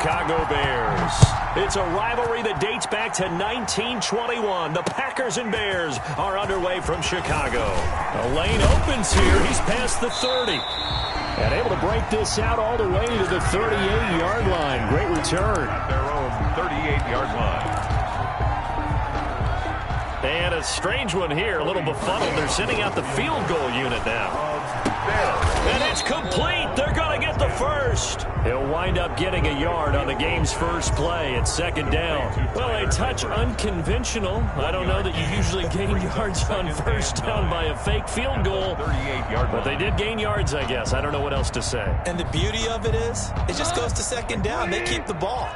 Chicago Bears. It's a rivalry that dates back to 1921. The Packers and Bears are underway from Chicago. The lane opens here. He's past the 30. And able to break this out all the way to the 38-yard line. Great return. At their own 38-yard line. And a strange one here, a little befuddled. They're sending out the field goal unit now. And it's complete. They're going to get the first. He'll wind up getting a yard on the game's first play at second down. Well, a touch unconventional. I don't know that you usually gain yards on first down by a fake field goal. But they did gain yards, I guess. I don't know what else to say. And the beauty of it is, it just goes to second down. They keep the ball.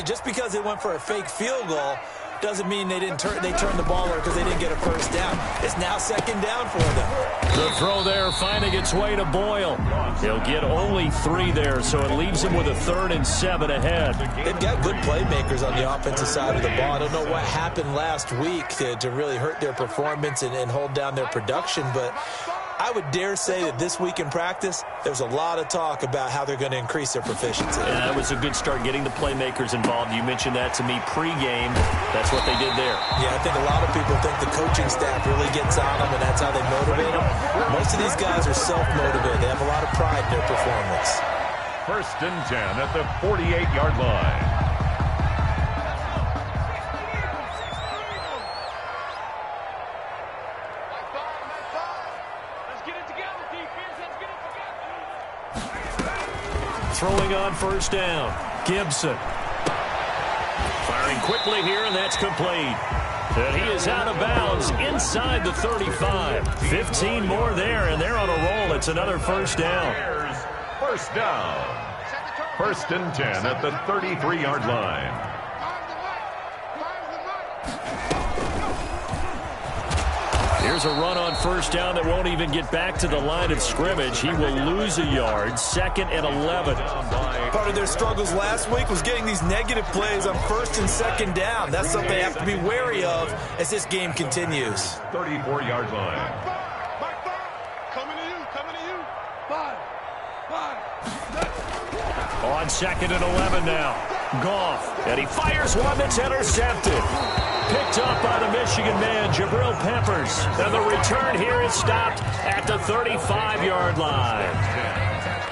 Just because they went for a fake field goal doesn't mean they turned the ball over because they didn't get a first down. It's now second down for them. The throw there finding its way to Boyle. He'll get only 3 there, so it leaves him with a 3rd and 7 ahead. They've got good playmakers on the offensive side of the ball. I don't know what happened last week to really hurt their performance and hold down their production, but I would dare say that this week in practice, there's a lot of talk about how they're going to increase their proficiency. And that was a good start, getting the playmakers involved. You mentioned that to me pregame. That's what they did there. Yeah, I think a lot of people think the coaching staff really gets on them, and that's how they motivate them. Most of these guys are self-motivated. They have a lot of pride in their performance. 1st and 10 at the 48-yard line. Throwing on first down, Gibson. Firing quickly here, and that's complete. And he is out of bounds inside the 35. 15 more there, and they're on a roll. It's another first down. First down. 1st and 10 at the 33-yard line. Here's a run on first down that won't even get back to the line of scrimmage. He will lose a yard. 2nd and 11. Part of their struggles last week was getting these negative plays on 1st and 2nd down. That's something they have to be wary of as this game continues. 34-yard line. Coming to you. 5. On 2nd and 11 now. Goff. And he fires one that's intercepted. Picked up by the Michigan man, Jabril Peppers. And the return here is stopped at the 35-yard line.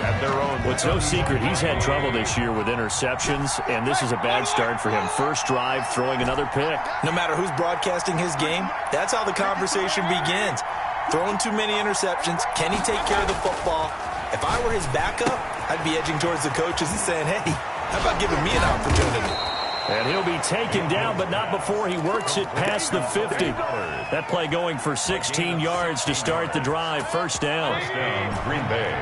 At their own. Well, it's no secret he's had trouble this year with interceptions, and this is a bad start for him. First drive, throwing another pick. No matter who's broadcasting his game, that's how the conversation begins. Throwing too many interceptions. Can he take care of the football? If I were his backup, I'd be edging towards the coaches and saying, hey, how about giving me an opportunity? And he'll be taken down, but not before he works it past the 50. That play going for 16 yards to start the drive. First down. First down, Green Bay.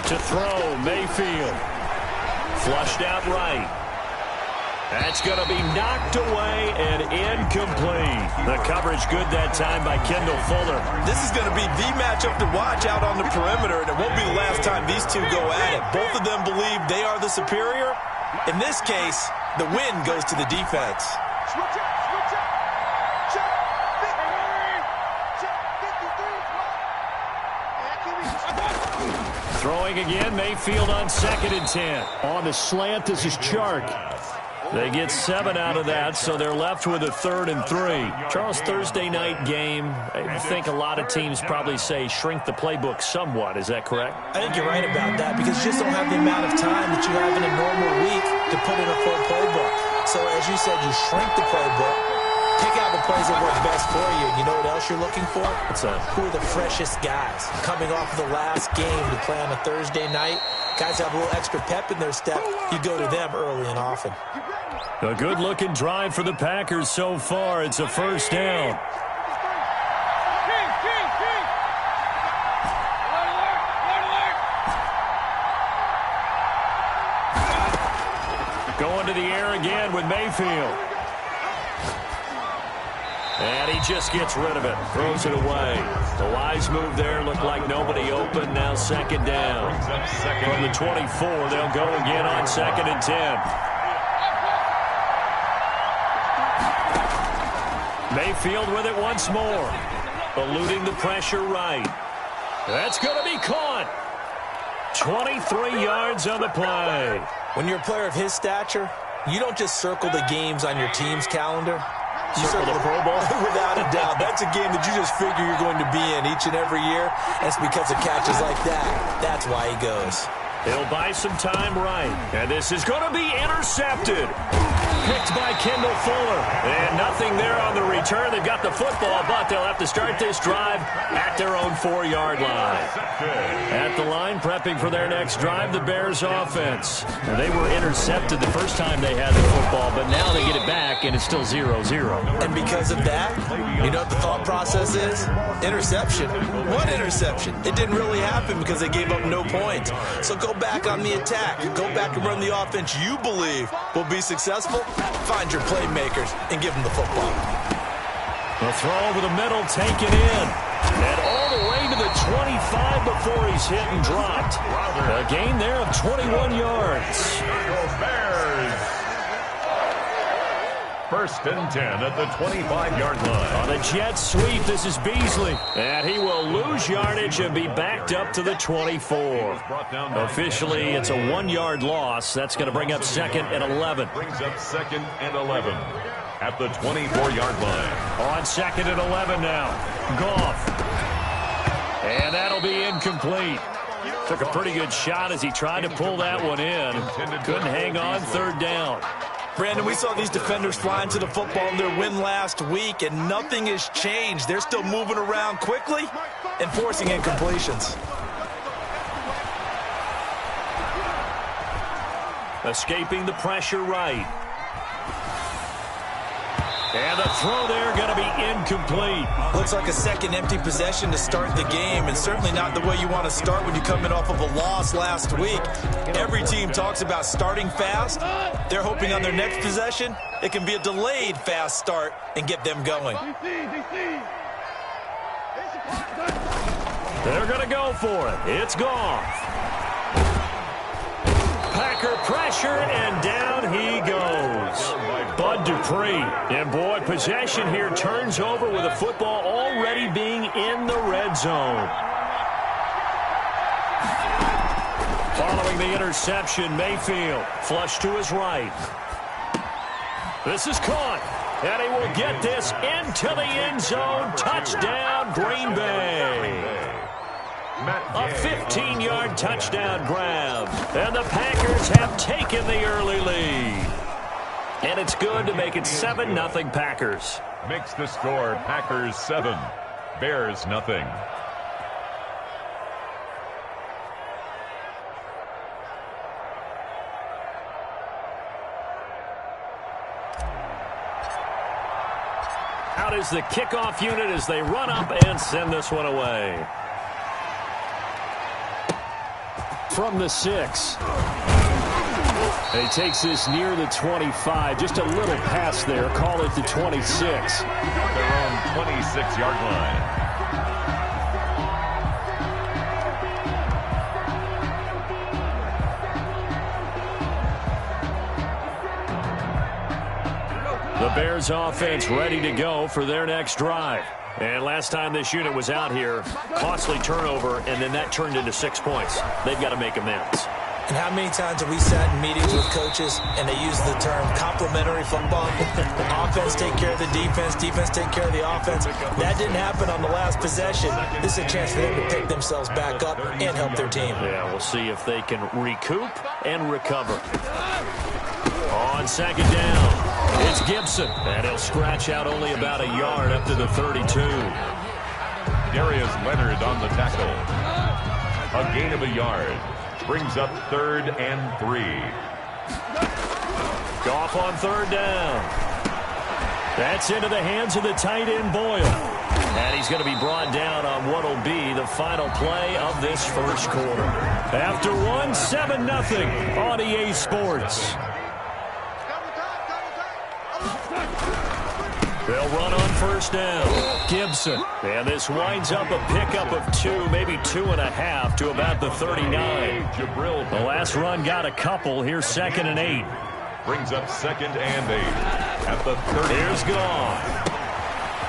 To throw, Mayfield. Flushed out right. That's going to be knocked away and incomplete. The coverage good that time by Kendall Fuller. This is going to be the matchup to watch out on the perimeter, and it won't be the last time these two go at it. Both of them believe they are the superior. In this case, the win goes to the defense. Switch up. Check 53. Throwing again, Mayfield on 2nd and 10. On the slant, this is Chark. They get 7 out of that, so they're left with a 3rd and 3. Charles, Thursday night game, I think a lot of teams probably say shrink the playbook somewhat. Is that correct? I think you're right about that because you just don't have the amount of time that you have in a normal week to put in a full playbook. So as you said, you shrink the playbook, pick out the plays that work best for you. You know what else you're looking for? What's that? Who are the freshest guys coming off of the last game to play on a Thursday night? Guys have a little extra pep in their step. You go to them early and often. A good-looking drive for the Packers so far. It's a first down. Going to the air again with Mayfield. And he just gets rid of it. Throws it away. The wise move there. Looked like nobody open. Now 2nd down. From the 24, they'll go again on 2nd and 10. Mayfield with it once more. Eluding the pressure right. That's going to be caught. 23 yards on the play. When you're a player of his stature, you don't just circle the games on your team's calendar. You Circle the Pro Bowl? Without a doubt. That's a game that you just figure you're going to be in each and every year. And it's because of catches like that. That's why he goes. He'll buy some time right. And this is going to be intercepted. Picked by Kendall Fuller. And nothing there on the return. They've got the football, but they'll have to start this drive at their own 4-yard line. At the line, prepping for their next drive, the Bears offense. Now, they were intercepted the first time they had the football, but now they get it back, and it's still 0-0. And because of that, you know what the thought process is? Interception. What interception? It didn't really happen because they gave up no points. So go back on the attack. Go back and run the offense you believe will be successful. Find your playmakers and give them the football. The throw over the middle, taken in. And all the way to the 25 before he's hit and dropped. A gain there of 21 yards. Bears. First and 10 at the 25-yard line. On a jet sweep, this is Beasley. And he will lose yardage and be backed up to the 24. Officially, it's a 1-yard loss. That's going to bring up 2nd and 11. Brings up 2nd and 11 at the 24-yard line. On 2nd and 11 now. Goff. And that'll be incomplete. Took a pretty good shot as he tried to pull that one in. Couldn't hang on, 3rd down. Brandon, we saw these defenders flying to the football in their win last week, and nothing has changed. They're still moving around quickly and forcing incompletions. Escaping the pressure right. And the throw there going to be incomplete. Looks like a second empty possession to start the game, and certainly not the way you want to start when you come in off of a loss last week. Every team talks about starting fast. They're hoping on their next possession it can be a delayed fast start and get them going. They're going to go for it. It's gone. Packer pressure, and down he goes. Bud Dupree. And, boy, possession here turns over with the football already being in the red zone. Following the interception, Mayfield flush to his right. This is caught. And he will get this into the end zone. Touchdown, Green Bay. A 15-yard touchdown grab. And the Packers have taken the early lead. And it's good to make it 7-0 Packers. Makes the score Packers 7, Bears nothing. Out is the kickoff unit as they run up and send this one away. From the 6. He takes this near the 25. Just a little pass there. Call it the 26. Their own 26-yard line. The Bears offense ready to go for their next drive. And last time this unit was out here, costly turnover, and then that turned into 6 points. They've got to make amends. And how many times have we sat in meetings with coaches and they use the term complementary football? Offense take care of the defense, defense take care of the offense. That didn't happen on the last possession. This is a chance for them to pick themselves back up and help their team. Yeah, we'll see if they can recoup and recover. On 2nd down, it's Gibson. And he'll scratch out only about a yard up to the 32. Darius Leonard on the tackle. A gain of a yard. Brings up 3rd and 3. Goff on 3rd down. That's into the hands of the tight end Boyle. And he's going to be brought down on what will be the final play of this first quarter. After one, 7-0 on EA Sports. They'll run on 1st down. Gibson. And this winds up a pickup of 2, maybe 2.5 to about the 39. The last run got a couple. Here's 2nd and 8. Brings up 2nd and 8 at the 30. Here's Goff.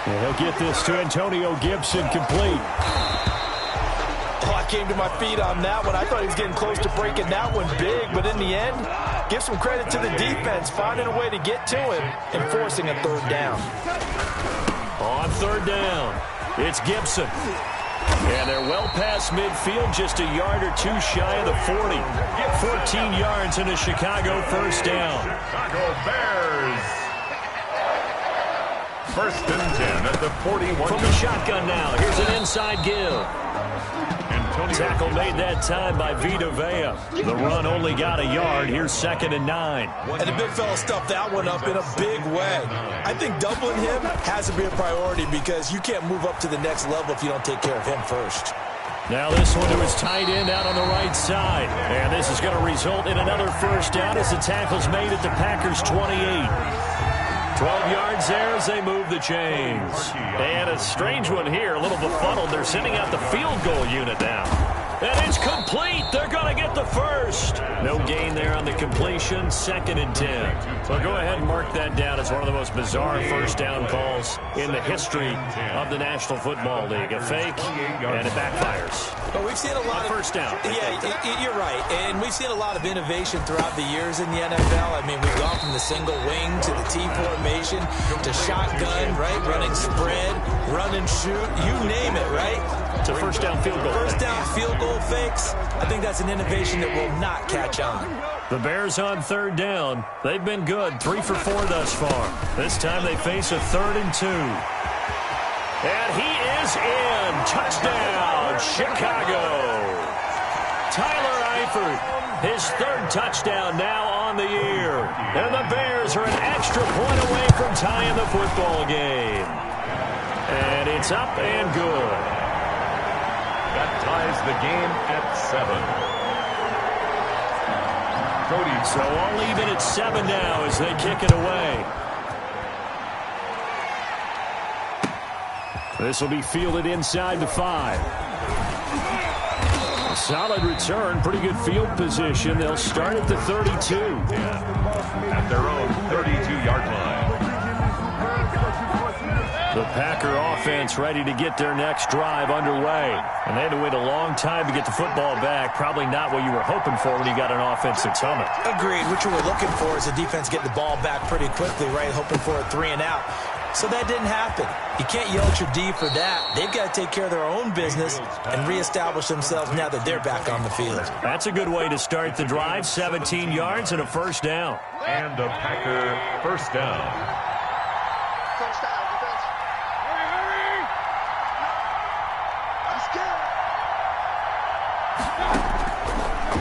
And he'll get this to Antonio Gibson complete. Oh, I came to my feet on that one. I thought he was getting close to breaking that one big, but in the end, give some credit to the defense, finding a way to get to him and forcing a third down. On third down, it's Gibson. And they're well past midfield, just a yard or two shy of the 40. 14 yards in a Chicago first down. Chicago Bears. First and 10 at the 41. From the shotgun now, here's an inside give. Tackle made that time by Vita Vea. The run only got a yard. Here's 2nd and 9. And the big fella stuffed that one up in a big way. I think doubling him has to be a priority because you can't move up to the next level if you don't take care of him first. Now this one to his tight end out on the right side. And this is going to result in another first down as the tackle's made at the Packers' 28. 12 yards there as they move the chains. And a strange one here, a little befuddled. They're sending out the field goal unit now. And it's complete. They're going to get the first. No gain there on the completion. 2nd and 10. So go ahead and mark that down as one of the most bizarre first down calls in the history of the National Football League. A fake, and it backfires. But we've seen a lot of first down. Yeah, you're right. And we've seen a lot of innovation throughout the years in the NFL. I mean, we've gone from the single wing to the T formation to shotgun, right? Running spread, run and shoot, you name it, right? To first down field goal. First down field goal fakes. I think that's an innovation that will not catch on. The Bears on third down. They've been good. 3 for 4 thus far. This time they face a 3rd and 2. And he is in. Touchdown, Chicago. Tyler Eifert, his 3rd touchdown now on the year. And the Bears are an extra point away from tying the football game. And it's up and good. That ties the game at 7. Cody. So all even at 7 now as they kick it away. This will be fielded inside the 5. Solid return, pretty good field position. They'll start at the 32. At their own 32-yard line. The Packer offense ready to get their next drive underway. And they had to wait a long time to get the football back. Probably not what you were hoping for when you got an offense that's humming. Agreed. What you were looking for is the defense getting the ball back pretty quickly, right? Hoping for a 3 and out. So that didn't happen. You can't yell at your D for that. They've got to take care of their own business and reestablish themselves now that they're back on the field. That's a good way to start the drive. 17 yards and a first down. And a Packer first down.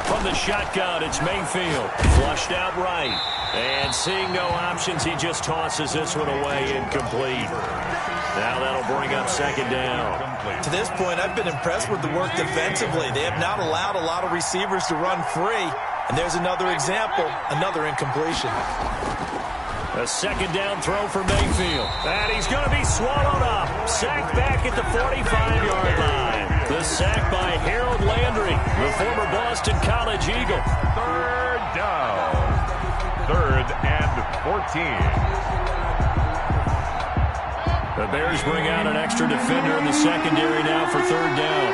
From the shotgun, it's Mayfield. Flushed out right. And seeing no options, he just tosses this one away incomplete. Now that'll bring up 2nd down. To this point, I've been impressed with the work defensively. They have not allowed a lot of receivers to run free. And there's another example, another incompletion. A 2nd down throw for Mayfield. And he's going to be swallowed up. Sacked back at the 45-yard line. The sack by Harold Landry, the former Boston College Eagle. 3rd down. 3rd and 14. The Bears bring out an extra defender in the secondary now for 3rd down.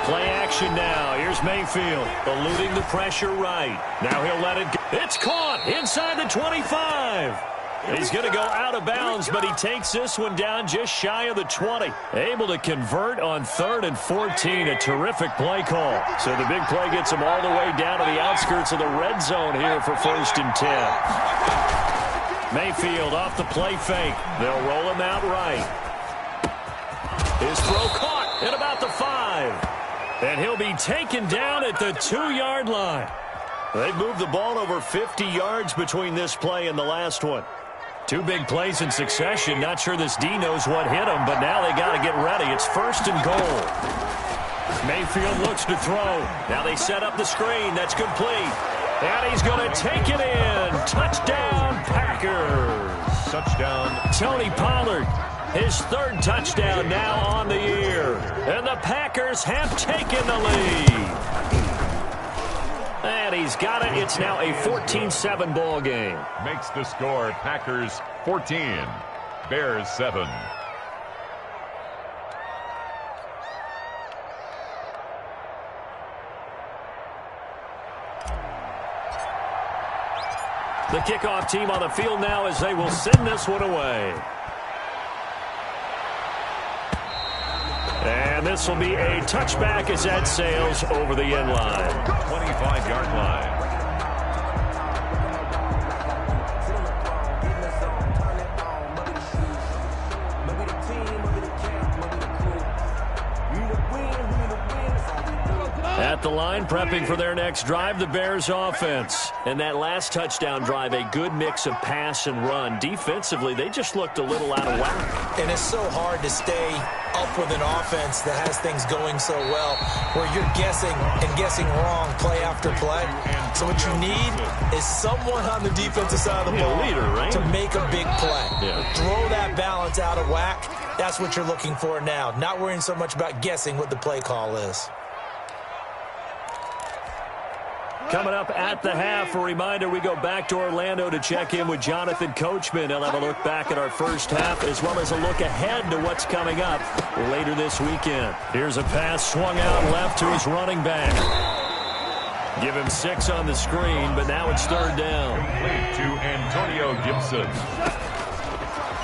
Play action now. Here's Mayfield, eluding the pressure right. Now he'll let it go. It's caught inside the 25. He's going to go out of bounds, but he takes this one down just shy of the 20. Able to convert on 3rd and 14. A terrific play call. So the big play gets him all the way down to the outskirts of the red zone here for 1st and 10. Mayfield off the play fake. They'll roll him out right. His throw caught at about the 5. And he'll be taken down at the 2-yard line. They've moved the ball over 50 yards between this play and the last one. 2 big plays in succession. Not sure this D knows what hit him, but now they got to get ready. It's 1st and goal. Mayfield looks to throw. Now they set up the screen. That's complete. And he's going to take it in. Touchdown, Packers. Touchdown. Tony Pollard, his 3rd touchdown now on the year. And the Packers have taken the lead. And he's got it. It's now a 14-7 ball game. Makes the score Packers 14, Bears 7. The kickoff team on the field now as they will send this one away. And this will be a touchback as that sails over the end line. 25-yard line. At the line, prepping for their next drive, the Bears offense. And that last touchdown drive, a good mix of pass and run. Defensively, they just looked a little out of whack. And it's so hard to stay up with an offense that has things going so well, where you're guessing and guessing wrong play after play. So what you need is someone on the defensive side of the ball leader, right? to make a big play. Yeah. Throw that balance out of whack. That's what you're looking for now. Not worrying so much about guessing what the play call is. Coming up at the half, a reminder, we go back to Orlando to check in with Jonathan Coachman. He'll have a look back at our first half as well as a look ahead to what's coming up later this weekend. Here's a pass swung out left to his running back. Give him 6 on the screen, but now it's third down. Complete to Antonio Gibson.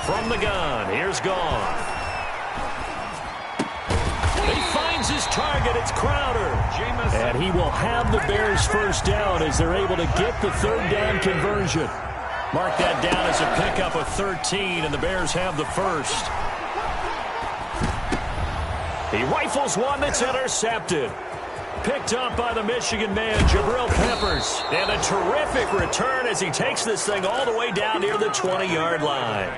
From the gun, here's Goff. He finds his target. It's Crowder. And he will have the Bears first down as they're able to get the third down conversion. Mark that down as a pickup of 13, and the Bears have the first. He rifles one that's intercepted. Picked up by the Michigan man, Jabril Peppers. And a terrific return as he takes this thing all the way down near the 20-yard line.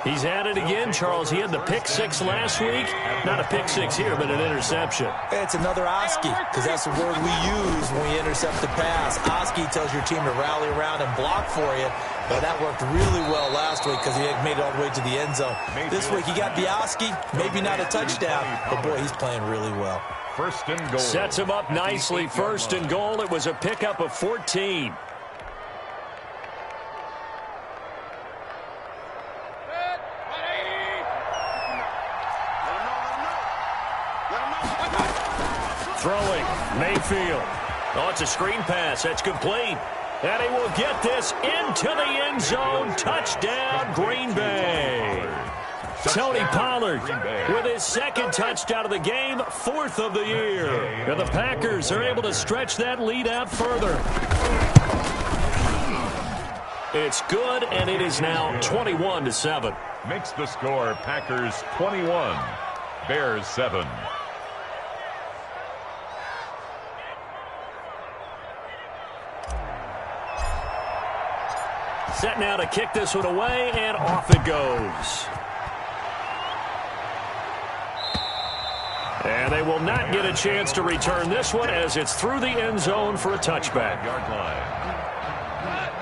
He's at it again, Charles. He had the pick 6 last week. Not a pick 6 here, but an interception. It's another Oski, because that's the word we use when we intercept the pass. Oski tells your team to rally around and block for you. But that worked really well last week because he had made it all the way to the end zone. This week he got the Oski, maybe not a touchdown, but boy, he's playing really well. First and goal. Sets him up nicely. First and goal. It was a pickup of 14. Throwing, Mayfield. Oh, it's a screen pass. That's complete. And he will get this into the end zone. Touchdown, Green Bay. Tony Pollard with his second touchdown of the game, 4th of the year. And the Packers are able to stretch that lead out further. It's good, and it is now 21-7. Makes the score Packers 21, Bears 7. Set now to kick this one away, and off it goes. And they will not get a chance to return this one as it's through the end zone for a touchback.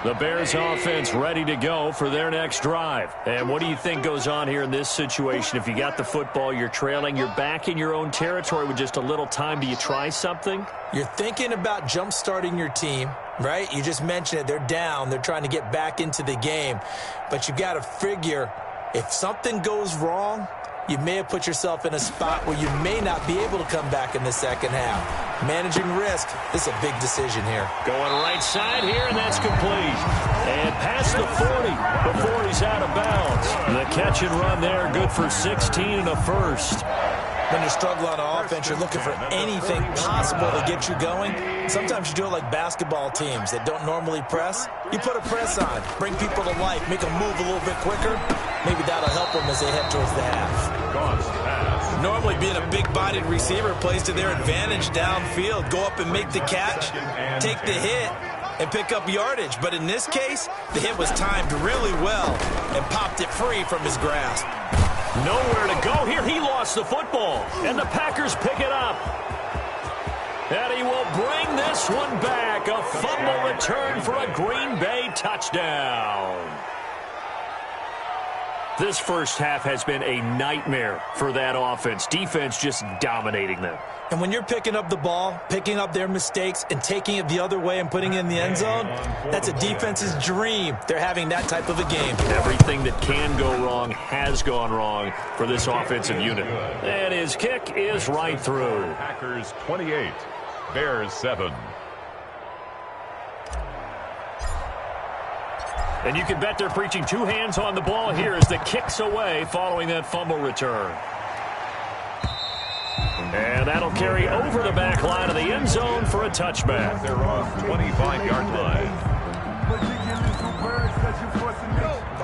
The Bears offense ready to go for their next drive. And what do you think goes on here in this situation? If you got the football, you're trailing, you're back in your own territory with just a little time. Do you try something? You're thinking about jump-starting your team, right? You just mentioned it. They're down. They're trying to get back into the game. But you got to figure if something goes wrong, you may have put yourself in a spot where you may not be able to come back in the second half. Managing risk, this is a big decision here. Going right side here, and that's complete. And past the 40 before he's out of bounds. The catch and run there, good for 16 and a first. When you struggle on offense, you're looking for anything possible to get you going. Sometimes you do it like basketball teams that don't normally press. You put a press on, bring people to life, make them move a little bit quicker. Maybe that'll help them as they head towards the half. Normally being a big-bodied receiver plays to their advantage downfield. Go up and make the catch, take the hit, and pick up yardage. But in this case, the hit was timed really well and popped it free from his grasp. Nowhere to go here. He lost the football, and the Packers pick it up. And he will bring this one back. A fumble return for a Green Bay touchdown. This first half has been a nightmare for that offense. Defense just dominating them. And when you're picking up the ball, picking up their mistakes, and taking it the other way and putting it in the end zone, that's a defense's dream. They're having that type of a game. Everything that can go wrong has gone wrong for this offensive unit. And his kick is right through. Packers 28, Bears 7. And you can bet they're preaching two hands on the ball here as the kick's away following that fumble return. And that'll carry over the back line of the end zone for a touchback. They're on 25-yard line.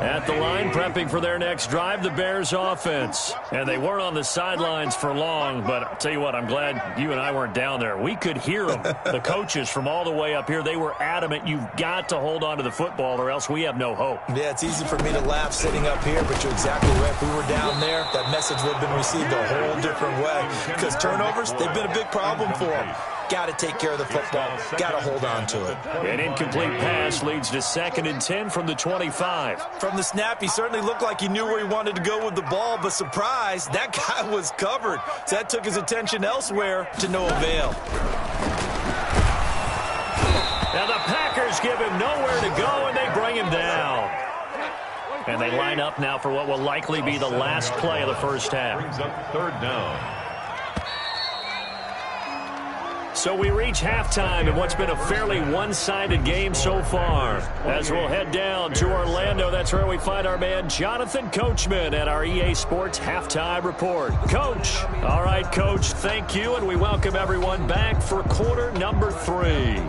At the line, prepping for their next drive, the Bears offense. And they weren't on the sidelines for long, but I'll tell you what, I'm glad you and I weren't down there. We could hear them. The coaches from all the way up here, they were adamant, you've got to hold on to the football or else we have no hope. Yeah, it's easy for me to laugh sitting up here, but you're exactly right. If we were down there, that message would have been received a whole different way. Because turnovers, they've been a big problem for them. Got to take care of the football. Got to hold on to it. An incomplete pass leads to 2nd and 10 from the 25. From the snap, he certainly looked like he knew where he wanted to go with the ball, but surprise, that guy was covered. So that took his attention elsewhere to no avail. Now the Packers give him nowhere to go, and they bring him down. And they line up now for what will likely be the last play of the first half. Brings up 3rd down. So we reach halftime in what's been a fairly one-sided game so far. As we'll head down to Orlando, that's where we find our man Jonathan Coachman at our EA Sports Halftime Report. Coach. All right, Coach, thank you, and we welcome everyone back for quarter number 3.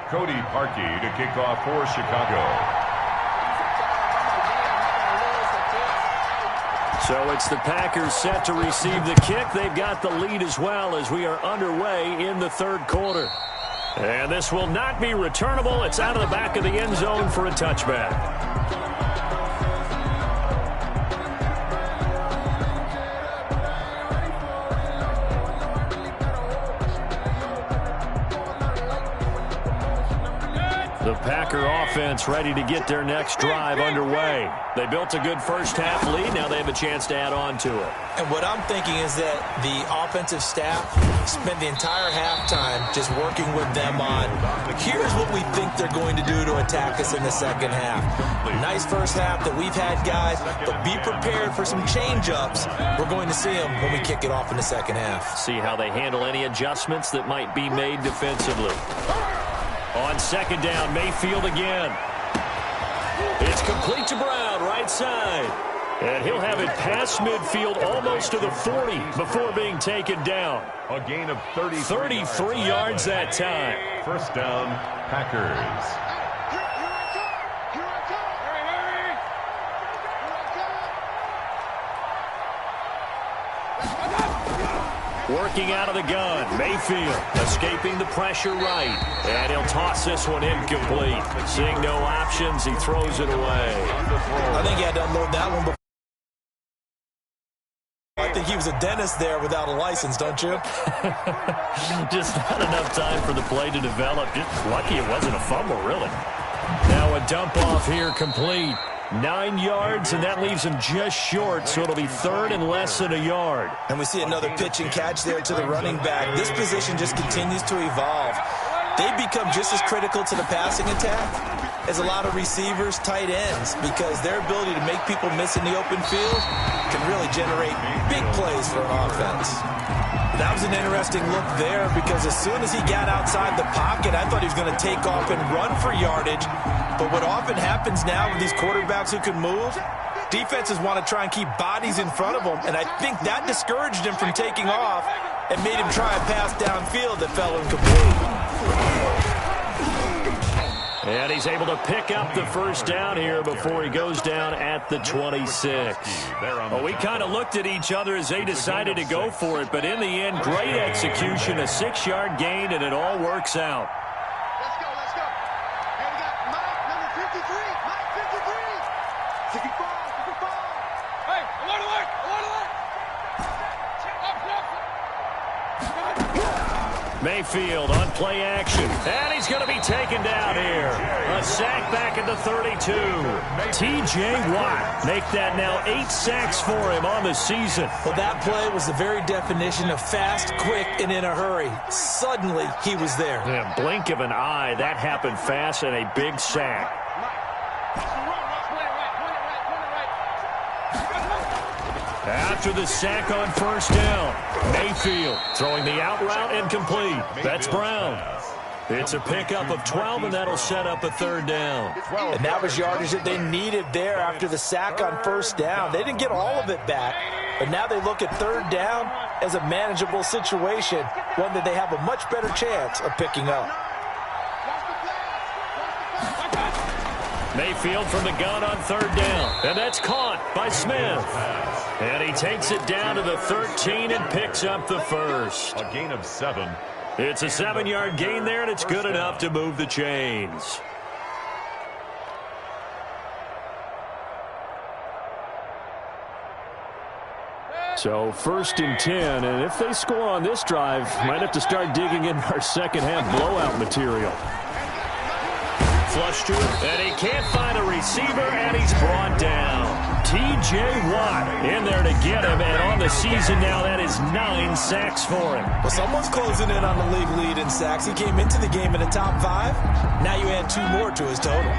Cody Parkey to kick off for Chicago. So it's the Packers set to receive the kick. They've got the lead as well as we are underway in the 3rd quarter. And this will not be returnable. It's out of the back of the end zone for a touchback. The Packer offense ready to get their next drive underway. They built a good first-half lead. Now they have a chance to add on to it. And what I'm thinking is that the offensive staff spent the entire halftime just working with them on, here's what we think they're going to do to attack us in the second half. Nice first half that we've had, guys, but be prepared for some change-ups. We're going to see them when we kick it off in the second half. See how they handle any adjustments that might be made defensively. On 2nd down, Mayfield again. It's complete to Brown, right side. And he'll have it past midfield almost to the 40 before being taken down. A gain of 33 yards that time. 1st down, Packers. Working out of the gun, Mayfield escaping the pressure right. And he'll toss this one incomplete. Seeing no options, he throws it away. I think he had to unload that one before. I think he was a dentist there without a license, don't you? Just not enough time for the play to develop. Just lucky it wasn't a fumble, really. Now a dump off here complete. 9 yards, and that leaves him just short, so it'll be 3rd and less than a yard. And we see another pitch and catch there to the running back. This position just continues to evolve. They become just as critical to the passing attack as a lot of receivers, tight ends, because their ability to make people miss in the open field can really generate big plays for an offense. That was an interesting look there because as soon as he got outside the pocket, I thought he was going to take off and run for yardage. But what often happens now with these quarterbacks who can move, defenses want to try and keep bodies in front of them, and I think that discouraged him from taking off and made him try a pass downfield that fell incomplete. And he's able to pick up the first down here before he goes down at the 26. Well, we kind of looked at each other as they decided to go for it, but in the end, great execution, a 6-yard gain, and it all works out. Let's go, let's go. Here we got Mike, number 53. Mike, 53. 55, 55. Hey, alert. Mayfield on play action. And he's going to be taken down here. A sack back at the 32. T.J. Watt make that now 8 sacks for him on the season. Well, that play was the very definition of fast, quick, and in a hurry. Suddenly, he was there. Yeah, blink of an eye, that happened fast and a big sack. After the sack on first down, Mayfield throwing the out route incomplete. That's Brown. It's a pickup of 12, and that'll set up a third down. And that was yardage that they needed there after the sack on first down. They didn't get all of it back, but now they look at third down as a manageable situation, one that they have a much better chance of picking up. Mayfield from the gun on third down, and that's caught by Smith. And he takes it down to the 13 and picks up the first. A gain of 7. It's a 7-yard gain there, and it's good enough to move the chains. So 1st and 10, and if they score on this drive, might have to start digging in our second-half blowout material. Flush to it, and he can't find a receiver, and he's brought down. T.J. Watt in there to get him, and on the season now, that is 9 sacks for him. Well, someone's closing in on the league lead in sacks. He came into the game in the top 5. Now you add 2 more to his total.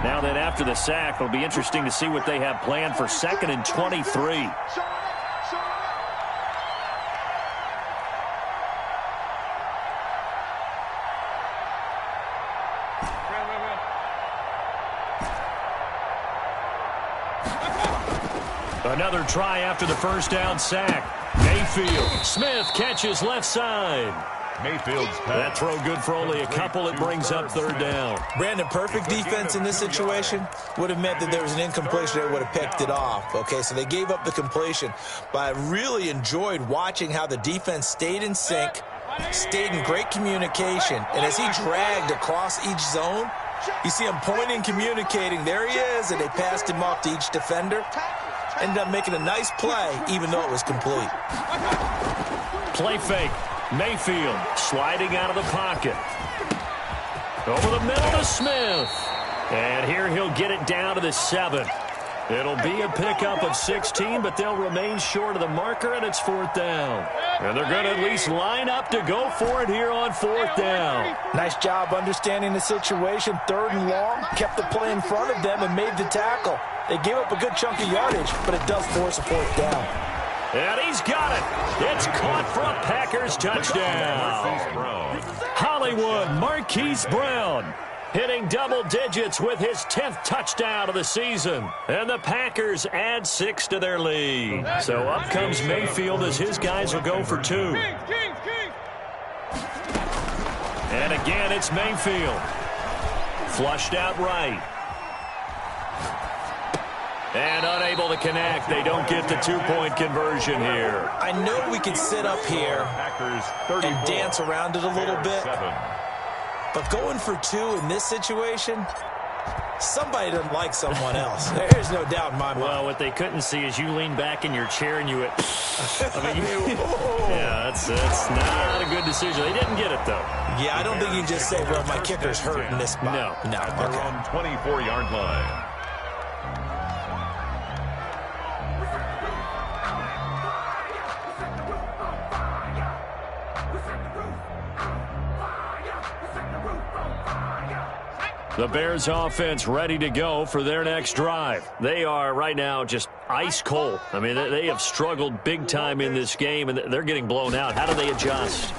Now then, after the sack, it'll be interesting to see what they have planned for 2nd and 23. Another try after the first down sack. Mayfield. Smith catches left side. Mayfield's pass. That throw good for only a couple. It brings up third down. Brandon, perfect defense in this situation would have meant that there was an incompletion that would have picked it off. Okay, so they gave up the completion. But I really enjoyed watching how the defense stayed in sync, stayed in great communication. And as he dragged across each zone, you see him pointing, communicating. There he is, and they passed him off to each defender. Ended up making a nice play, even though it was complete. Play fake. Mayfield sliding out of the pocket. Over the middle to Smith. And here he'll get it down to the 7. It'll be a pickup of 16, but they'll remain short of the marker, and it's 4th down. And they're going to at least line up to go for it here on 4th down. Nice job understanding the situation. 3rd and long, kept the play in front of them and made the tackle. They gave up a good chunk of yardage, but it does force a 4th down. And he's got it. It's caught for a Packers touchdown. Hollywood Marquise Brown hitting double digits with his 10th touchdown of the season. And the Packers add 6 to their lead. So up comes Mayfield as his guys will go for 2. And again, it's Mayfield. Flushed out right. And unable to connect. They don't get the 2-point conversion here. I know we could sit up here and dance around it a little bit. But going for 2 in this situation, somebody doesn't like someone else. There's no doubt in my mind. Well, what they couldn't see is you lean back in your chair and you went, yeah, that's not a good decision. They didn't get it, though. Yeah, I don't think you can just say, well, my kicker's hurt in this spot. No. And they're on 24-yard line. The Bears offense ready to go for their next drive. They are right now just ice cold. I mean, they have struggled big time in this game, and they're getting blown out. How do they adjust?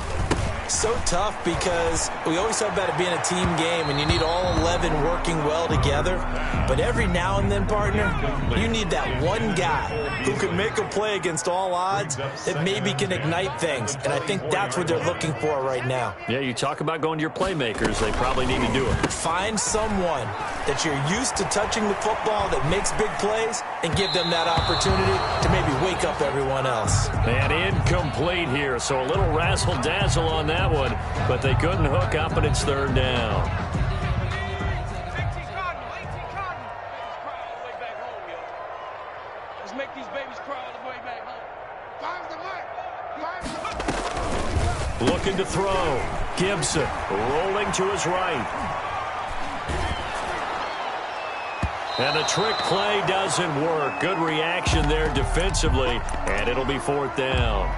So tough because we always talk about it being a team game and you need all 11 working well together. But every now and then, partner, you need that one guy who can make a play against all odds that maybe can ignite things. And I think that's what they're looking for right now. Yeah, you talk about going to your playmakers. They probably need to do it. Find someone that you're used to touching the football that makes big plays and give them that opportunity to maybe wake up everyone else. And incomplete here, so a little razzle-dazzle on that one, but they couldn't hook up, and it's 3rd down. Let's make these babies cry all the way back home. Looking to throw. Gibson rolling to his right. And the trick play doesn't work. Good reaction there defensively, and it'll be 4th down.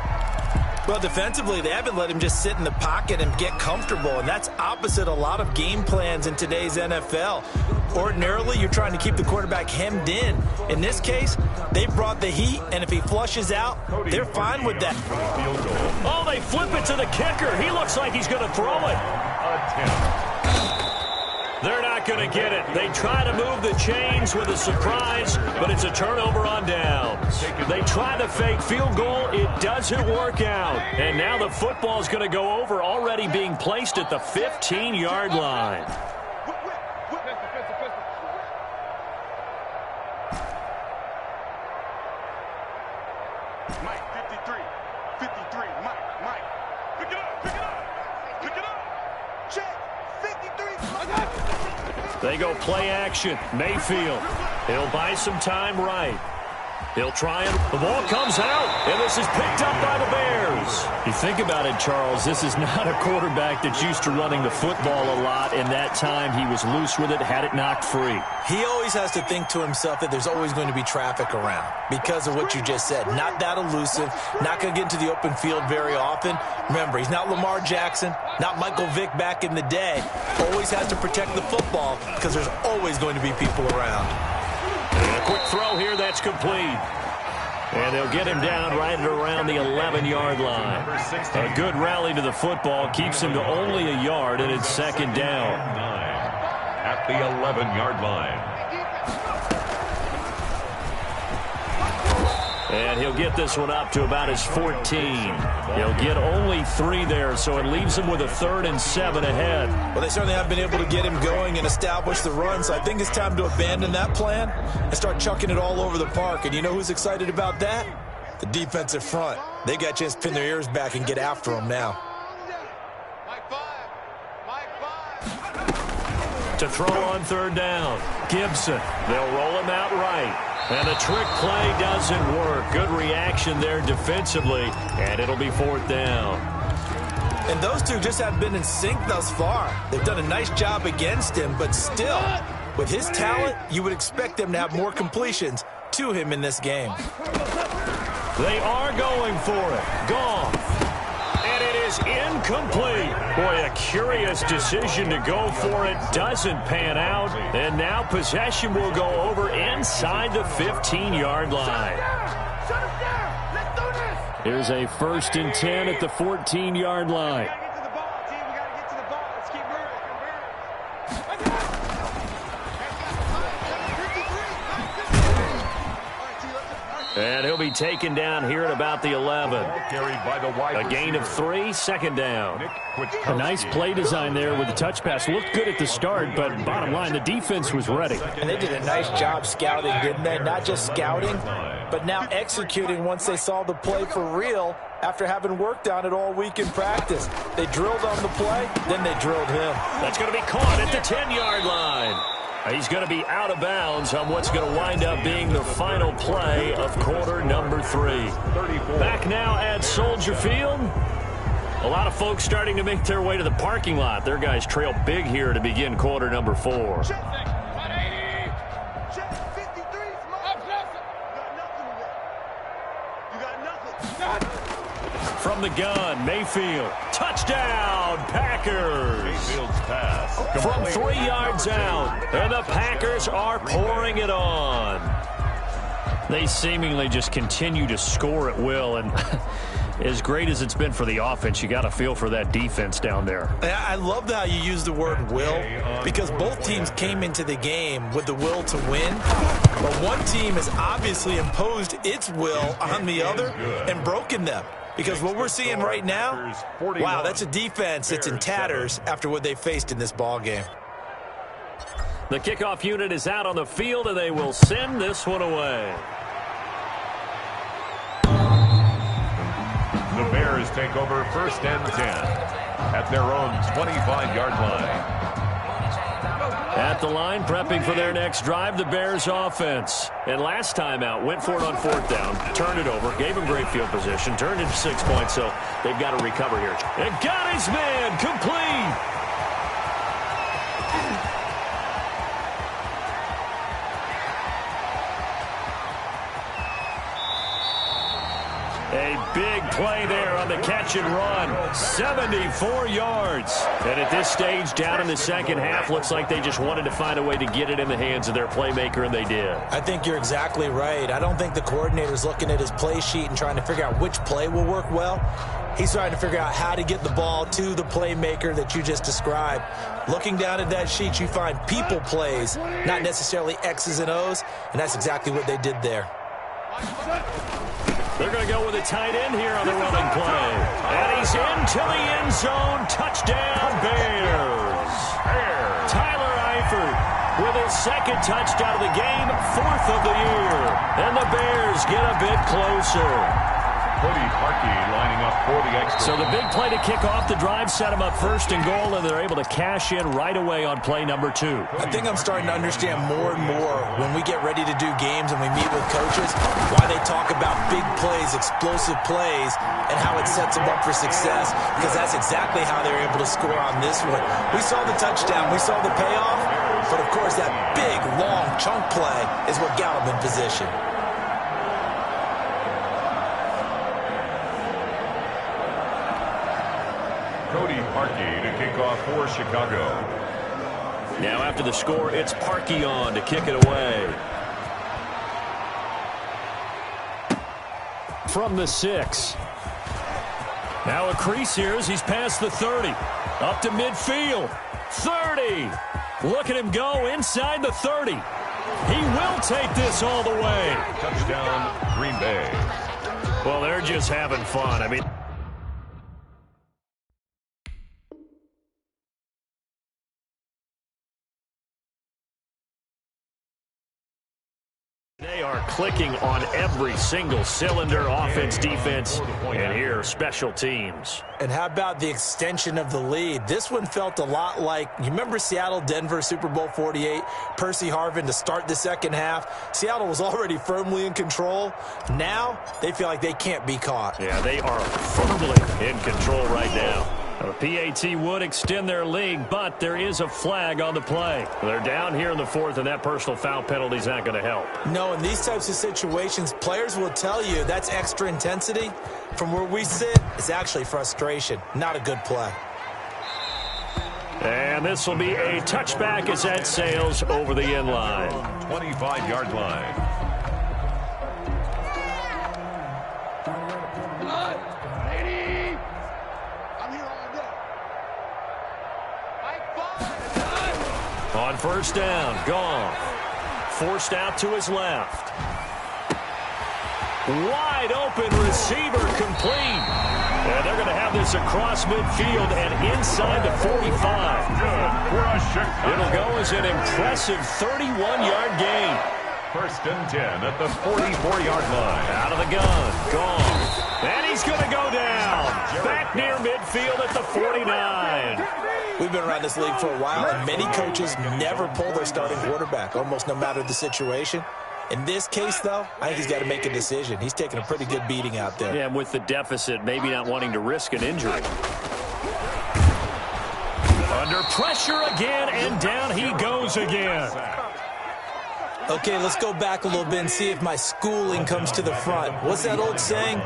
Well, defensively, they haven't let him just sit in the pocket and get comfortable, and that's opposite a lot of game plans in today's NFL. Ordinarily, you're trying to keep the quarterback hemmed in. In this case, they brought the heat, and if he flushes out, they're fine with that. Oh, they flip it to the kicker. He looks like he's going to throw it. They're not going to get it. They try to move the chains with a surprise, but it's a turnover on downs. They try the fake field goal. It doesn't work out. And now the football is going to go over, already being placed at the 15-yard line. Mike, 53. 53. Mike. Pick it up. Pick it up. Pick it up. Check. 53. They go play action. Mayfield. He'll buy some time right. He'll try it. The ball comes out, and this is picked up by the Bears. You think about it, Charles, this is not a quarterback that's used to running the football a lot, and that time he was loose with it, had it knocked free. He always has to think to himself that there's always going to be traffic around because of what you just said. Not that elusive, not going to get into the open field very often. Remember, he's not Lamar Jackson, not Michael Vick back in the day. Always has to protect the football because there's always going to be people around. And a quick throw here, that's complete. And they'll get him down right at around the 11-yard line. A good rally to the football keeps him to only a yard, and it's second down. At the 11-yard line. And he'll get this one up to about his 14. He'll get only 3 there, so it leaves him with a 3rd and 7 ahead. Well, they certainly have been able to get him going and establish the run, so I think it's time to abandon that plan and start chucking it all over the park. And you know who's excited about that? The defensive front. They got a chance to pin their ears back and get after him now. To throw on 3rd down, Gibson. They'll roll him out right. And the trick play doesn't work. Good reaction there defensively, and it'll be 4th down. And those two just haven't been in sync thus far. They've done a nice job against him, but still, with his talent, you would expect them to have more completions to him in this game. They are going for it. Goff. And it is incomplete. Boy, a curious decision to go for it. Doesn't pan out. And now possession will go over inside the 15-yard line. Here's a 1st and 10 at the 14-yard line. And he'll be taken down here at about the 11. A gain of 3, 2nd down. A nice play design there with the touch pass. Looked good at the start, but bottom line, the defense was ready. And they did a nice job scouting, didn't they? Not just scouting, but now executing once they saw the play for real after having worked on it all week in practice. They drilled on the play, then they drilled him. That's going to be caught at the 10-yard line. He's going to be out of bounds on what's going to wind up being the final play of quarter number 3. Back now at Soldier Field. A lot of folks starting to make their way to the parking lot. Their guys trail big here to begin quarter number 4. From the gun, Mayfield. Touchdown, Packers. Mayfield's pass. From 3 yards out, and the Packers are pouring it on. They seemingly just continue to score at will, and as great as it's been for the offense, you got to feel for that defense down there. I love how you use the word will, because both teams came into the game with the will to win, but one team has obviously imposed its will on the other and broken them. Because what we're seeing right now, wow, that's a defense that's in tatters after what they faced in this ball game. The kickoff unit is out on the field, and they will send this one away. The Bears take over 1st and 10 at their own 25-yard line. At the line, prepping for their next drive, the Bears offense. And last time out, went for it on 4th down, turned it over, gave him great field position, turned into 6 points, so they've got to recover here. And got his man, complete! A big play there on the catch and run. 74 yards. And at this stage, down in the second half, looks like they just wanted to find a way to get it in the hands of their playmaker, and they did. I think you're exactly right. I don't think the coordinator's looking at his play sheet and trying to figure out which play will work well. He's trying to figure out how to get the ball to the playmaker that you just described. Looking down at that sheet, you find people plays, not necessarily X's and O's, and that's exactly what they did there. They're going to go with a tight end here on the running play. And he's into the end zone. Touchdown, Bears. Tyler Eifert with his second touchdown of the game, 4th of the year. And the Bears get a bit closer. Cody Parkey lining up for the extra. So the big play to kick off the drive set them up 1st and goal, and they're able to cash in right away on play number 2. I think I'm starting to understand more and more when we get ready to do games and we meet with coaches why they talk about big plays, explosive plays, and how it sets them up for success, because that's exactly how they're able to score on this one. We saw the touchdown. We saw the payoff, but, of course, that big, long chunk play is what got them in position. Cody Parkey to kick off for Chicago. Now after the score, it's Parkey on to kick it away. From the 6. Now a crease here as he's past the 30. Up to midfield. 30. Look at him go inside the 30. He will take this all the way. Touchdown, Green Bay. Well, they're just having fun. I mean, they are clicking on every single cylinder, offense, defense, and here, special teams. And how about the extension of the lead? This one felt a lot like, you remember Seattle, Denver, Super Bowl 48, Percy Harvin to start the second half. Seattle was already firmly in control. Now, they feel like they can't be caught. Yeah, they are firmly in control right now. The PAT would extend their lead, but there is a flag on the play. They're down here in the 4th, and that personal foul penalty is not going to help. No, in these types of situations, players will tell you that's extra intensity. From where we sit, it's actually frustration, not a good play. And this will be a touchback as that sails over the end line. 25-yard line. On 1st down, Goff. Forced out to his left. Wide open receiver complete. And they're going to have this across midfield and inside the 45. It'll go as an impressive 31-yard gain. 1st and 10 at the 44-yard line. Out of the gun, Goff. And he's going to go down. Back near midfield at the 49. We've been around this league for a while, and many coaches never pull their starting quarterback, almost no matter the situation. In this case, though, I think he's got to make a decision. He's taking a pretty good beating out there. Yeah, with the deficit, maybe not wanting to risk an injury. Under pressure again, and down he goes again. Okay, let's go back a little bit and see if my schooling comes to the front. What's that old saying?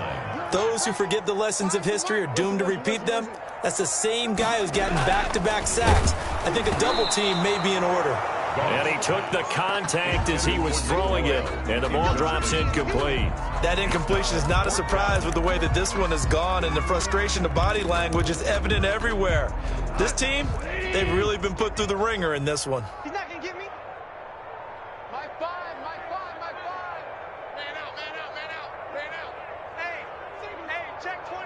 Those who forget the lessons of history are doomed to repeat them. That's the same guy who's gotten back-to-back sacks. I think a double team may be in order. And he took the contact as he was throwing it, and the ball drops incomplete. That incompletion is not a surprise with the way that this one has gone, and the frustration of body language is evident everywhere. This team, they've really been put through the ringer in this one. He's not going to get me. My five, my five, my five. Man out, man out, man out, man out. Hey, check 24.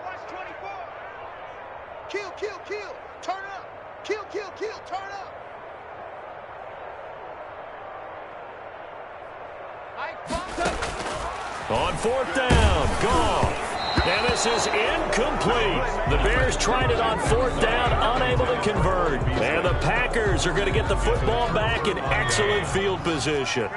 Watch 24. Kill, kill, kill. Turn up. Kill, kill, kill. Turn up. On 4th down, Goff. And this is incomplete. The Bears tried it on 4th down, unable to convert. And the Packers are going to get the football back in excellent field position.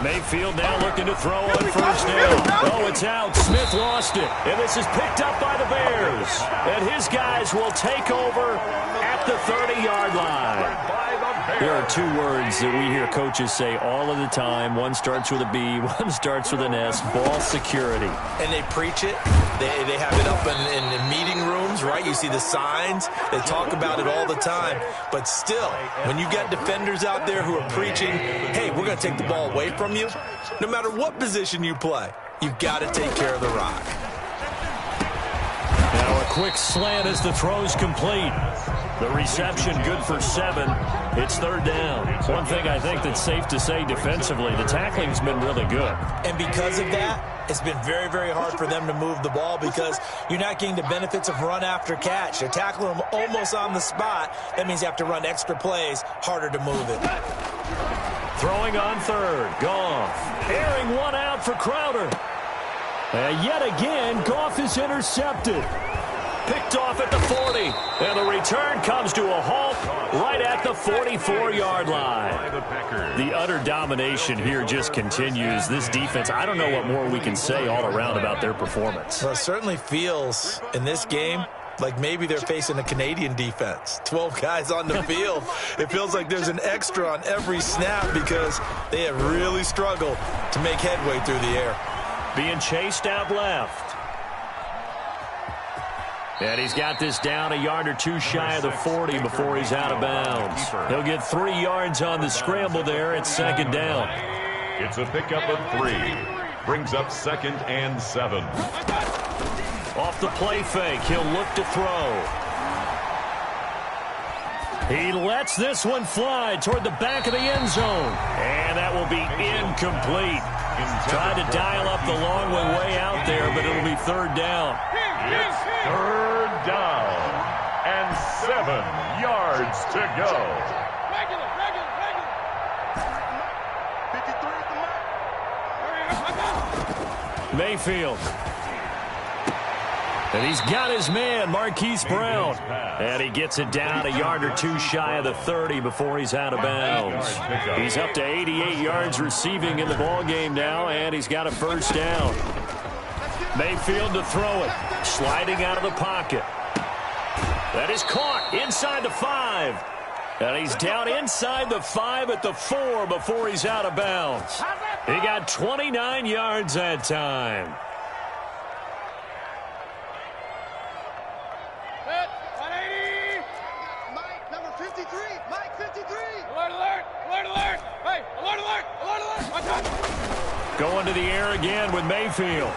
Mayfield now looking to throw on 1st down. Oh, it's out. Smith lost it. And this is picked up by the Bears. And his guys will take over at the 30-yard line. By the There are two words that we hear coaches say all of the time. One starts with a B, one starts with an S, ball security. And they preach it. They have it up in meeting rooms, right? You see the signs. They talk about it all the time. But still, when you got defenders out there who are preaching, hey, we're going to take the ball away from you, no matter what position you play, you've got to take care of the rock. Now a quick slant as the throw's complete. The reception good for 7. It's third down. One thing I think that's safe to say defensively, the tackling's been really good. And because of that, it's been very, very hard for them to move the ball because you're not getting the benefits of run after catch. They're tackling them almost on the spot. That means you have to run extra plays, harder to move it. Throwing on third, Goff. Airing one out for Crowder. And yet again, Goff is intercepted. Picked off at the 40. And the return comes to a halt right at the 44-yard line. The utter domination here just continues. This defense, I don't know what more we can say all around about their performance. Well, it certainly feels in this game like maybe they're facing a Canadian defense. 12 guys on the field. It feels like there's an extra on every snap because they have really struggled to make headway through the air. Being chased out left. And he's got this down a yard or two shy of the 40 before he's out of bounds. He'll get 3 yards on the scramble there at second down. It's a pickup of 3. Brings up 2nd and 7. Off the play fake, he'll look to throw. He lets this one fly toward the back of the end zone. And that will be incomplete. Tried to dial up the long way out there, but it'll be third down. It's third down and 7 yards to go. Regular. 53 at the mark. Mayfield. And he's got his man, Marquise Brown. And he gets it down a yard or two shy of the 30 before he's out of bounds. He's up to 88 yards receiving in the ballgame now, and he's got a first down. Mayfield to throw it. Sliding out of the pocket. That is caught inside the 5. And he's down inside the 5 at the 4 before he's out of bounds. He got 29 yards that time. Set. 180. Mike, number 53. Mike, 53. Alert. Hey, alert. Watch out. Going to the air again with Mayfield.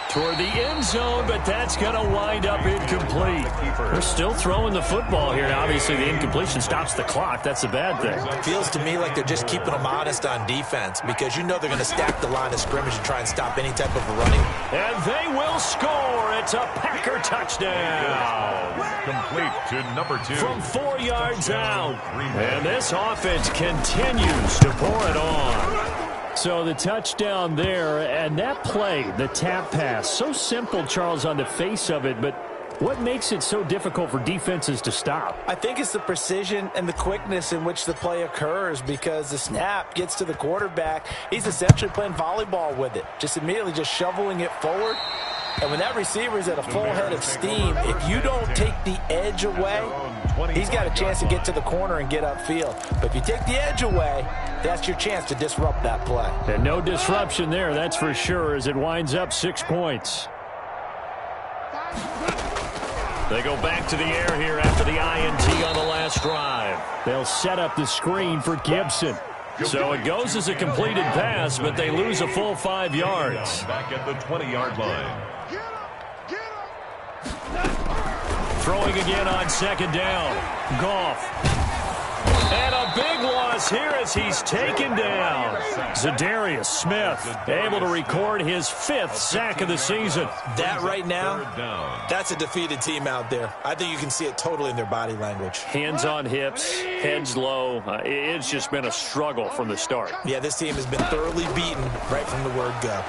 Toward the end zone, but that's going to wind up incomplete. They're still throwing the football here. Now, obviously, the incompletion stops the clock. That's a bad thing. It feels to me like they're just keeping them honest on defense because you know they're going to stack the line of scrimmage and try and stop any type of running. And they will score. It's a Packer touchdown. Complete to number 2. From 4 yards out. And this offense continues to pour it on. So the touchdown there, and that play, the tap pass, so simple, Charles, on the face of it, but what makes it so difficult for defenses to stop? I think it's the precision and the quickness in which the play occurs because the snap gets to the quarterback. He's essentially playing volleyball with it, just immediately just shoveling it forward. And when that receiver is at a full head of steam, if you don't take the edge away, he's got a chance to get to the corner and get upfield. But if you take the edge away, that's your chance to disrupt that play. And no disruption there, that's for sure, as it winds up 6 points. They go back to the air here after the INT on the last drive. They'll set up the screen for Gibson. So it goes as a completed pass, but they lose a full 5 yards. Back at the 20-yard line. Throwing again on second down. Goff. And a big loss here as he's taken down. Zadarius Smith able to record his 5th sack of the season. That right now, that's a defeated team out there. I think you can see it totally in their body language. Hands on hips, heads low. It's just been a struggle from the start. Yeah, this team has been thoroughly beaten right from the word go.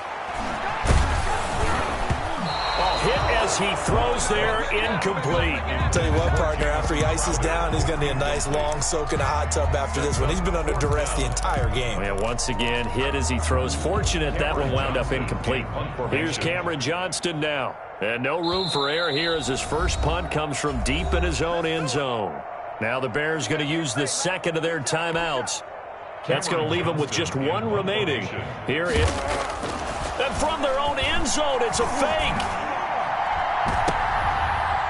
Hit as he throws there, incomplete. Tell you what, partner, after he ices down, he's going to need a nice long soak in a hot tub after this one. He's been under duress the entire game. Yeah, once again, hit as he throws. Fortunate that one wound up incomplete. Here's Cameron Johnston now. And no room for error here as his first punt comes from deep in his own end zone. Now the Bears going to use the second of their timeouts. That's going to leave them with just one remaining. Here it... And from their own end zone, it's a fake.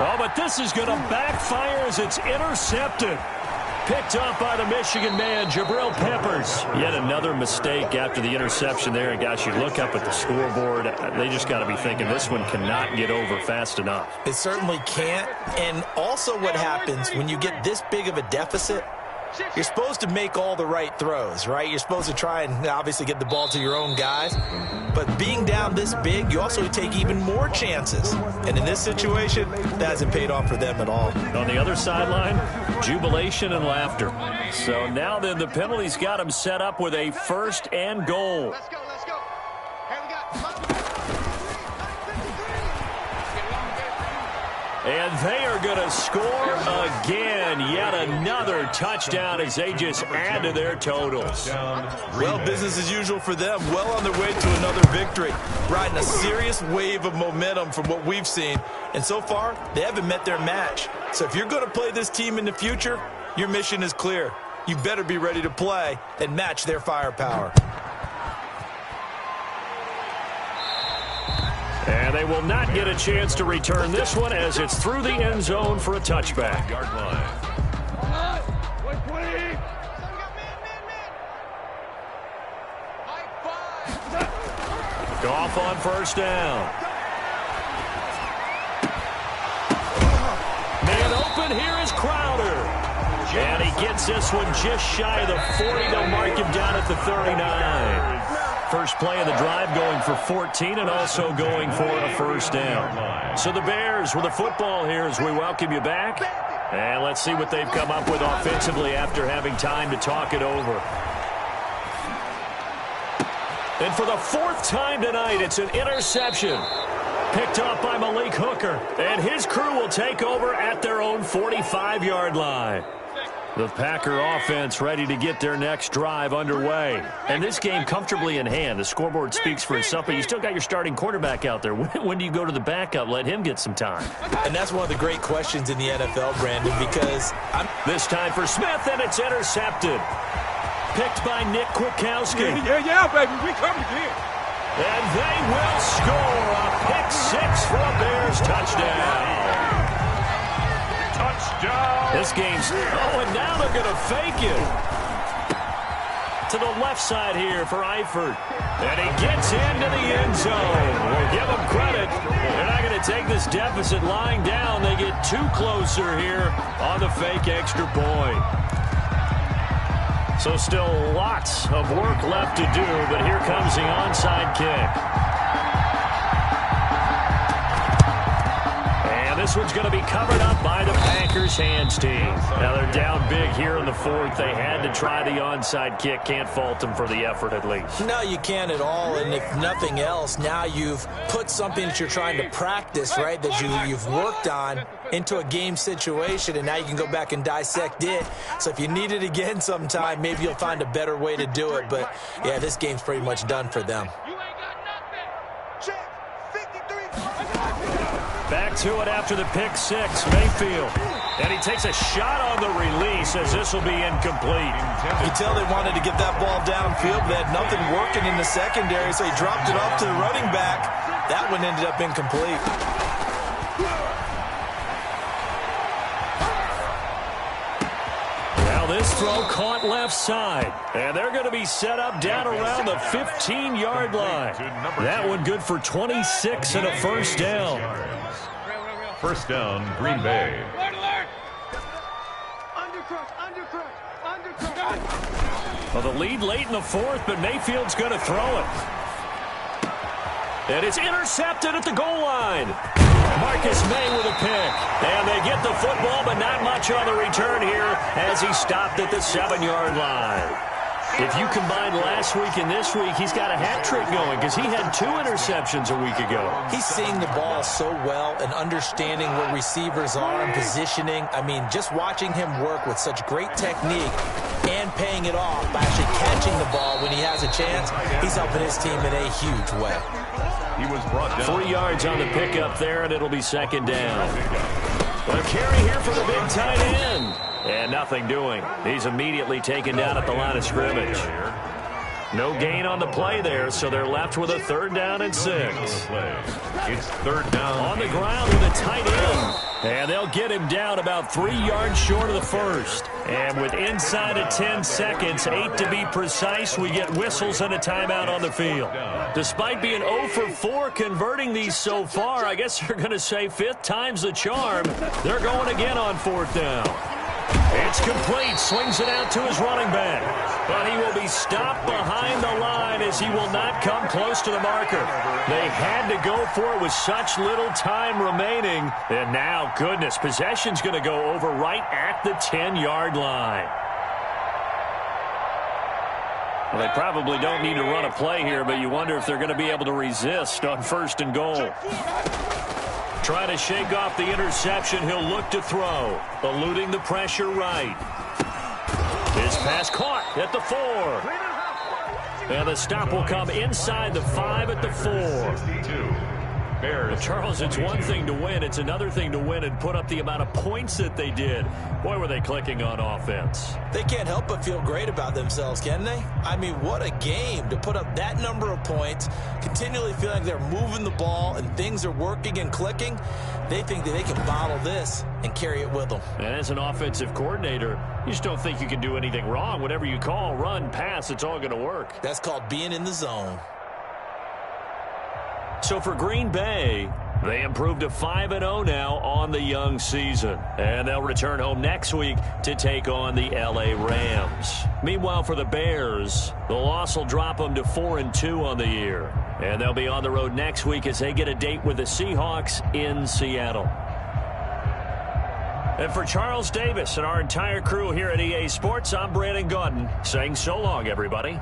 Oh, but this is going to backfire as it's intercepted. Picked off by the Michigan man, Jabril Peppers. Yet another mistake after the interception there. And, gosh, you look up at the scoreboard. They just got to be thinking this one cannot get over fast enough. It certainly can't. And also what happens when you get this big of a deficit, you're supposed to make all the right throws, right? You're supposed to try and obviously get the ball to your own guys. But being down this big, you also take even more chances. And in this situation, that hasn't paid off for them at all. On the other sideline, jubilation and laughter. So now then the penalties got them set up with a 1st and goal. Let's go, let's go. Hey, we got... And they are going to score again. Yet another touchdown as they just add to their totals. Well, business as usual for them. Well on their way to another victory. Riding a serious wave of momentum from what we've seen. And so far, they haven't met their match. So if you're going to play this team in the future, your mission is clear. You better be ready to play and match their firepower. And they will not get a chance to return this one as it's through the end zone for a touchback. Yard line. Goff on 1st down. Man open, here is Crowder. And he gets this one just shy of the 40. They'll mark him down at the 39. First play of the drive going for 14 and also going for a 1st down. So the Bears with the football here as we welcome you back. And let's see what they've come up with offensively after having time to talk it over. And for the 4th time tonight, it's an interception. Picked off by Malik Hooker. And his crew will take over at their own 45-yard line. The Packer offense ready to get their next drive underway. And this game comfortably in hand. The scoreboard speaks for itself, but you still got your starting quarterback out there. When do you go to the backup? Let him get some time. And that's one of the great questions in the NFL, Brandon, because this time for Smith, and it's intercepted. Picked by Nick Kwiatkowski. Yeah, baby, we come again. And they will score a pick-6 for a Bears touchdown. Touchdown. This game's... Oh, and now they're going to fake it. To the left side here for Eifert. And he gets into the end zone. We'll give him credit. They're not going to take this deficit lying down. They get too closer here on the fake extra point. So still lots of work left to do, but here comes the onside kick. And this one's going to be covered up by the Packers hands team. Now they're down big here in the 4th. They had to try the onside kick. Can't fault them for the effort at least. No, you can't at all. And if nothing else, now you've put something that you're trying to practice, right, that you've worked on into a game situation, and now you can go back and dissect it. So if you need it again sometime, maybe you'll find a better way to do it. But, yeah, this game's pretty much done for them. Back to it after the pick-6, Mayfield. And he takes a shot on the release as this will be incomplete. You can tell they wanted to get that ball downfield, but they had nothing working in the secondary, so he dropped it off to the running back. That one ended up incomplete. Now this throw caught left side. And they're going to be set up down around the 15-yard line. That one good for 26 and a 1st down. 1st down, Green Bay. Well, the lead late in the 4th, but Mayfield's going to throw it. And it's intercepted at the goal line. Marcus May with a pick. And they get the football, but not much on the return here as he stopped at the 7-yard line. If you combine last week and this week, he's got a hat trick going because he had 2 interceptions a week ago. He's seeing the ball so well and understanding where receivers are and positioning. I mean, just watching him work with such great technique and paying it off by actually catching the ball when he has a chance, he's helping his team in a huge way. He was brought down. 40 yards on the pickup there, and it'll be 2nd down. A carry here for the big tight end. And nothing doing. He's immediately taken down at the line of scrimmage. No gain on the play there, so they're left with a 3rd down and 6. It's 3rd down. On the ground with a tight end. And they'll get him down about 3 yards short of the first. And with inside of 10 seconds, 8 to be precise, we get whistles and a timeout on the field. Despite being 0 for 4 converting these so far, I guess they're going to say 5th time's the charm. They're going again on 4th down. It's complete. Swings it out to his running back. But he will be stopped behind the line as he will not come close to the marker. They had to go for it with such little time remaining. And now, goodness, possession's going to go over right at the 10-yard line. Well, they probably don't need to run a play here, but you wonder if they're going to be able to resist on 1st and goal. Trying to shake off the interception, he'll look to throw. Eluding the pressure right. His pass caught at the 4. And the stop will come inside the 5 at the 4. Well, Charles, it's one thing to win. It's another thing to win and put up the amount of points that they did. Boy, were they clicking on offense. They can't help but feel great about themselves, can they? I mean, what a game to put up that number of points, continually feeling like they're moving the ball and things are working and clicking. They think that they can bottle this and carry it with them. And as an offensive coordinator, you just don't think you can do anything wrong. Whatever you call, run, pass, it's all going to work. That's called being in the zone. So for Green Bay, they improved to 5-0 now on the young season. And they'll return home next week to take on the L.A. Rams. Meanwhile, for the Bears, the loss will drop them to 4-2 on the year. And they'll be on the road next week as they get a date with the Seahawks in Seattle. And for Charles Davis and our entire crew here at EA Sports, I'm Brandon Gaudin saying so long, everybody.